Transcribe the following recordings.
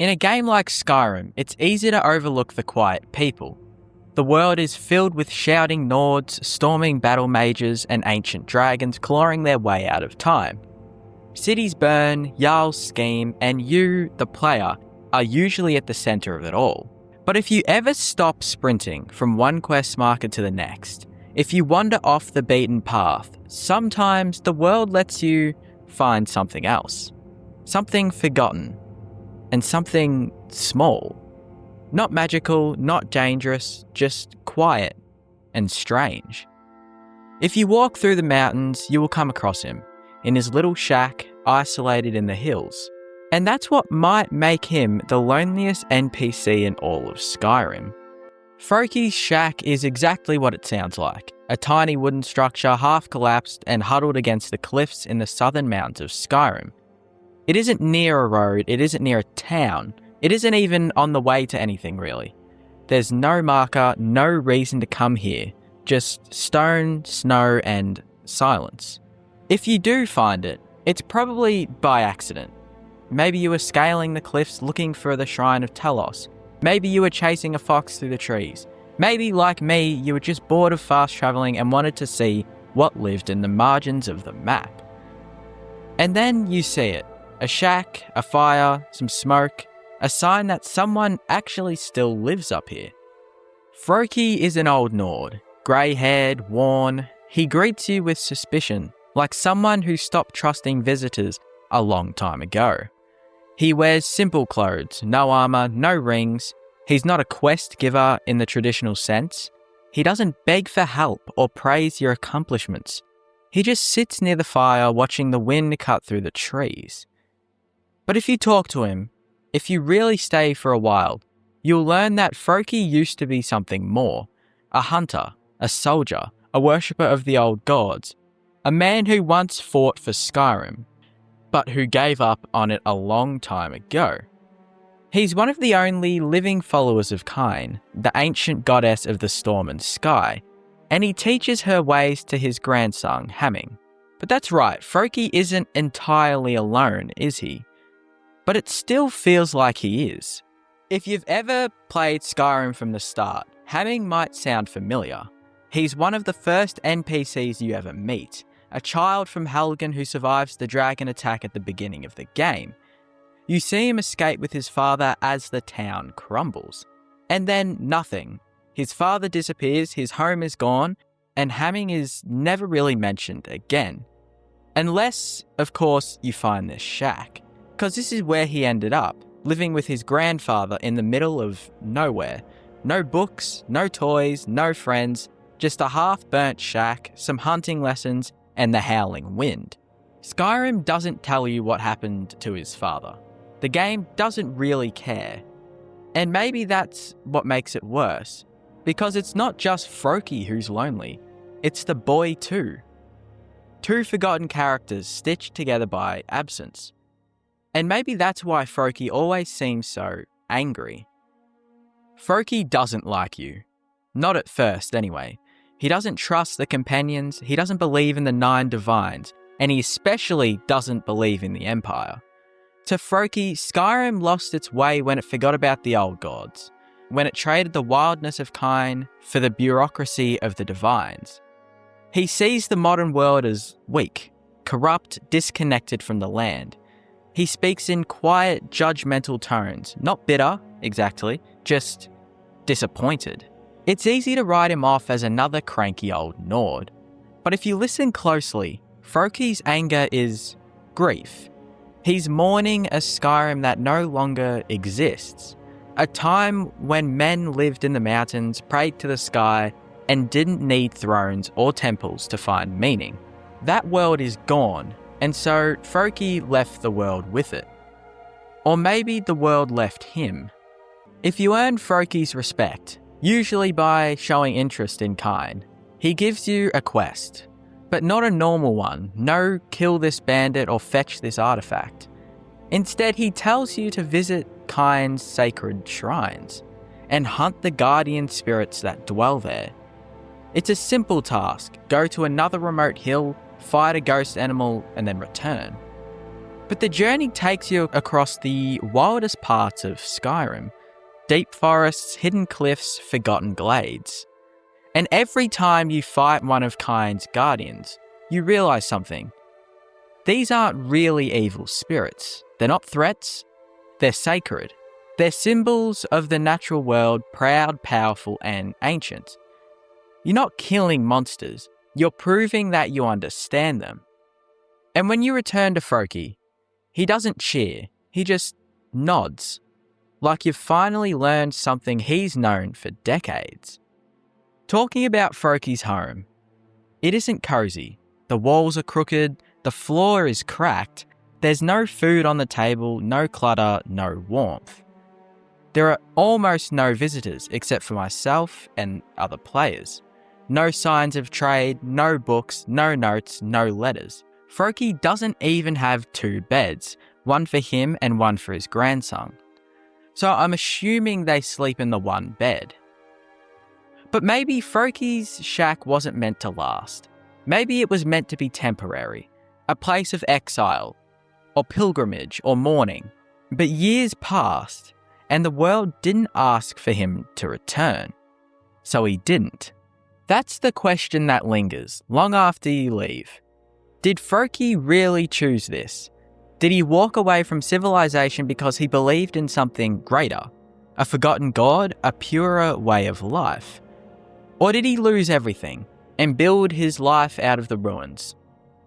In a game like Skyrim, it's easy to overlook the quiet people. The world is filled with shouting Nords, storming battle mages, and ancient dragons clawing their way out of time. Cities burn, Jarls scheme, and you, the player, are usually at the centre of it all. But if you ever stop sprinting from one quest marker to the next, if you wander off the beaten path, sometimes the world lets you find something else. Something forgotten. And something small. Not magical, not dangerous, just quiet and strange. If you walk through the mountains, you will come across him, in his little shack, isolated in the hills. And that's what might make him the loneliest NPC in all of Skyrim. Froki's shack is exactly what it sounds like. A tiny wooden structure half collapsed and huddled against the cliffs in the southern mountains of Skyrim. It isn't near a road, it isn't near a town, it isn't even on the way to anything really. There's no marker, no reason to come here, just stone, snow and silence. If you do find it, it's probably by accident. Maybe you were scaling the cliffs looking for the Shrine of Talos. Maybe you were chasing a fox through the trees. Maybe, like me, you were just bored of fast travelling and wanted to see what lived in the margins of the map. And then you see it. A shack, a fire, some smoke, a sign that someone actually still lives up here. Froki is an old Nord, grey-haired, worn. He greets you with suspicion, like someone who stopped trusting visitors a long time ago. He wears simple clothes, no armour, no rings. He's not a quest giver in the traditional sense. He doesn't beg for help or praise your accomplishments. He just sits near the fire watching the wind cut through the trees. But if you talk to him, if you really stay for a while, you'll learn that Froki used to be something more. A hunter, a soldier, a worshipper of the old gods. A man who once fought for Skyrim, but who gave up on it a long time ago. He's one of the only living followers of Kyne, the ancient goddess of the storm and sky, and he teaches her ways to his grandson, Hamming. But that's right, Froki isn't entirely alone, is he? But it still feels like he is. If you've ever played Skyrim from the start, Hamming might sound familiar. He's one of the first NPCs you ever meet, a child from Helgen who survives the dragon attack at the beginning of the game. You see him escape with his father as the town crumbles. And then nothing. His father disappears, his home is gone, and Hamming is never really mentioned again. Unless, of course, you find this shack. Because this is where he ended up, living with his grandfather in the middle of nowhere. No books, no toys, no friends, just a half-burnt shack, some hunting lessons, and the howling wind. Skyrim doesn't tell you what happened to his father. The game doesn't really care. And maybe that's what makes it worse, because it's not just Froki who's lonely, it's the boy too. Two forgotten characters stitched together by absence. And maybe that's why Froki always seems so angry. Froki doesn't like you. Not at first, anyway. He doesn't trust the companions, he doesn't believe in the 9 divines, and he especially doesn't believe in the Empire. To Froki, Skyrim lost its way when it forgot about the old gods, when it traded the wildness of Kyne for the bureaucracy of the divines. He sees the modern world as weak, corrupt, disconnected from the land. He speaks in quiet, judgmental tones, not bitter, exactly, just disappointed. It's easy to write him off as another cranky old Nord. But if you listen closely, Froki's anger is grief. He's mourning a Skyrim that no longer exists. A time when men lived in the mountains, prayed to the sky, and didn't need thrones or temples to find meaning. That world is gone, and so Froki left the world with it. Or maybe the world left him. If you earn Froki's respect, usually by showing interest in Kyne, he gives you a quest, but not a normal one. No kill this bandit or fetch this artifact. Instead, he tells you to visit Kyne's sacred shrines and hunt the guardian spirits that dwell there. It's a simple task. Go to another remote hill, fight a ghost animal, and then return. But the journey takes you across the wildest parts of Skyrim. Deep forests, hidden cliffs, forgotten glades. And every time you fight one of Kind's guardians, you realise something. These aren't really evil spirits. They're not threats. They're sacred. They're symbols of the natural world, proud, powerful, and ancient. You're not killing monsters. You're proving that you understand them. And when you return to Froki, he doesn't cheer. He just nods. Like you've finally learned something he's known for decades. Talking about Froki's home, it isn't cozy. The walls are crooked, the floor is cracked, there's no food on the table, no clutter, no warmth. There are almost no visitors except for myself and other players. No signs of trade, no books, no notes, no letters. Froki doesn't even have 2 beds, one for him and one for his grandson. So I'm assuming they sleep in the one bed. But maybe Froki's shack wasn't meant to last. Maybe it was meant to be temporary, a place of exile, or pilgrimage, or mourning. But years passed, and the world didn't ask for him to return. So he didn't. That's the question that lingers long after you leave. Did Froki really choose this? Did he walk away from civilization because he believed in something greater? A forgotten god? A purer way of life? Or did he lose everything and build his life out of the ruins?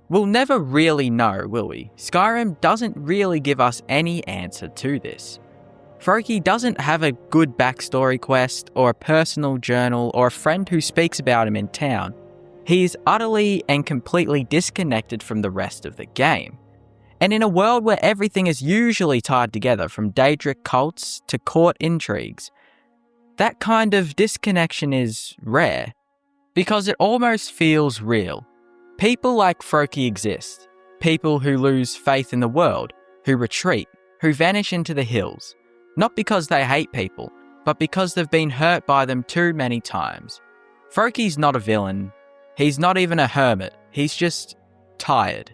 We'll never really know, will we? Skyrim doesn't really give us any answer to this. Froki doesn't have a good backstory quest or a personal journal or a friend who speaks about him in town. He is utterly and completely disconnected from the rest of the game. And in a world where everything is usually tied together, from Daedric cults to court intrigues, that kind of disconnection is rare, because it almost feels real. People like Froki exist. People who lose faith in the world, who retreat, who vanish into the hills, not because they hate people, but because they've been hurt by them too many times. Froki's not a villain. He's not even a hermit. He's just tired.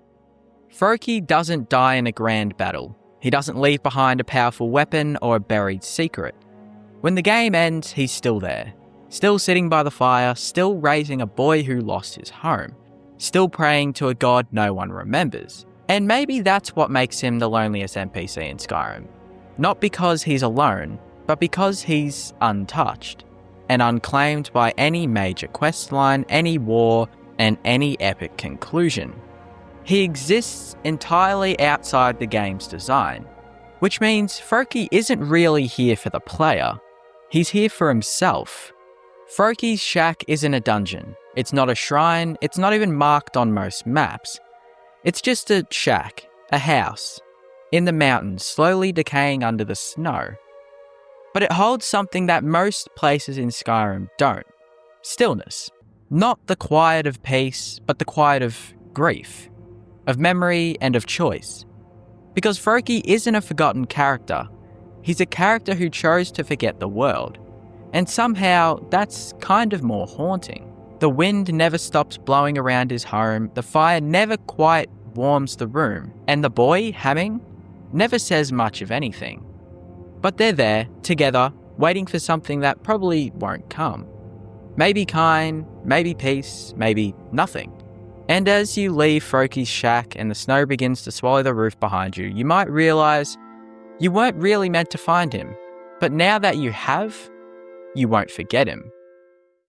Froki doesn't die in a grand battle. He doesn't leave behind a powerful weapon or a buried secret. When the game ends, he's still there. Still sitting by the fire, still raising a boy who lost his home. Still praying to a god no one remembers. And maybe that's what makes him the loneliest NPC in Skyrim. Not because he's alone, but because he's untouched and unclaimed by any major questline, any war, and any epic conclusion. He exists entirely outside the game's design, which means Froki isn't really here for the player. He's here for himself. Froki's shack isn't a dungeon. It's not a shrine. It's not even marked on most maps. It's just a shack, a house, in the mountains, slowly decaying under the snow. But it holds something that most places in Skyrim don't. Stillness. Not the quiet of peace, but the quiet of grief, of memory and of choice. Because Froki isn't a forgotten character. He's a character who chose to forget the world. And somehow, that's kind of more haunting. The wind never stops blowing around his home, the fire never quite warms the room, and the boy, Hamming, never says much of anything. But they're there, together, waiting for something that probably won't come. Maybe kind, maybe peace, maybe nothing. And as you leave Froki's shack and the snow begins to swallow the roof behind you, you might realise you weren't really meant to find him. But now that you have, you won't forget him.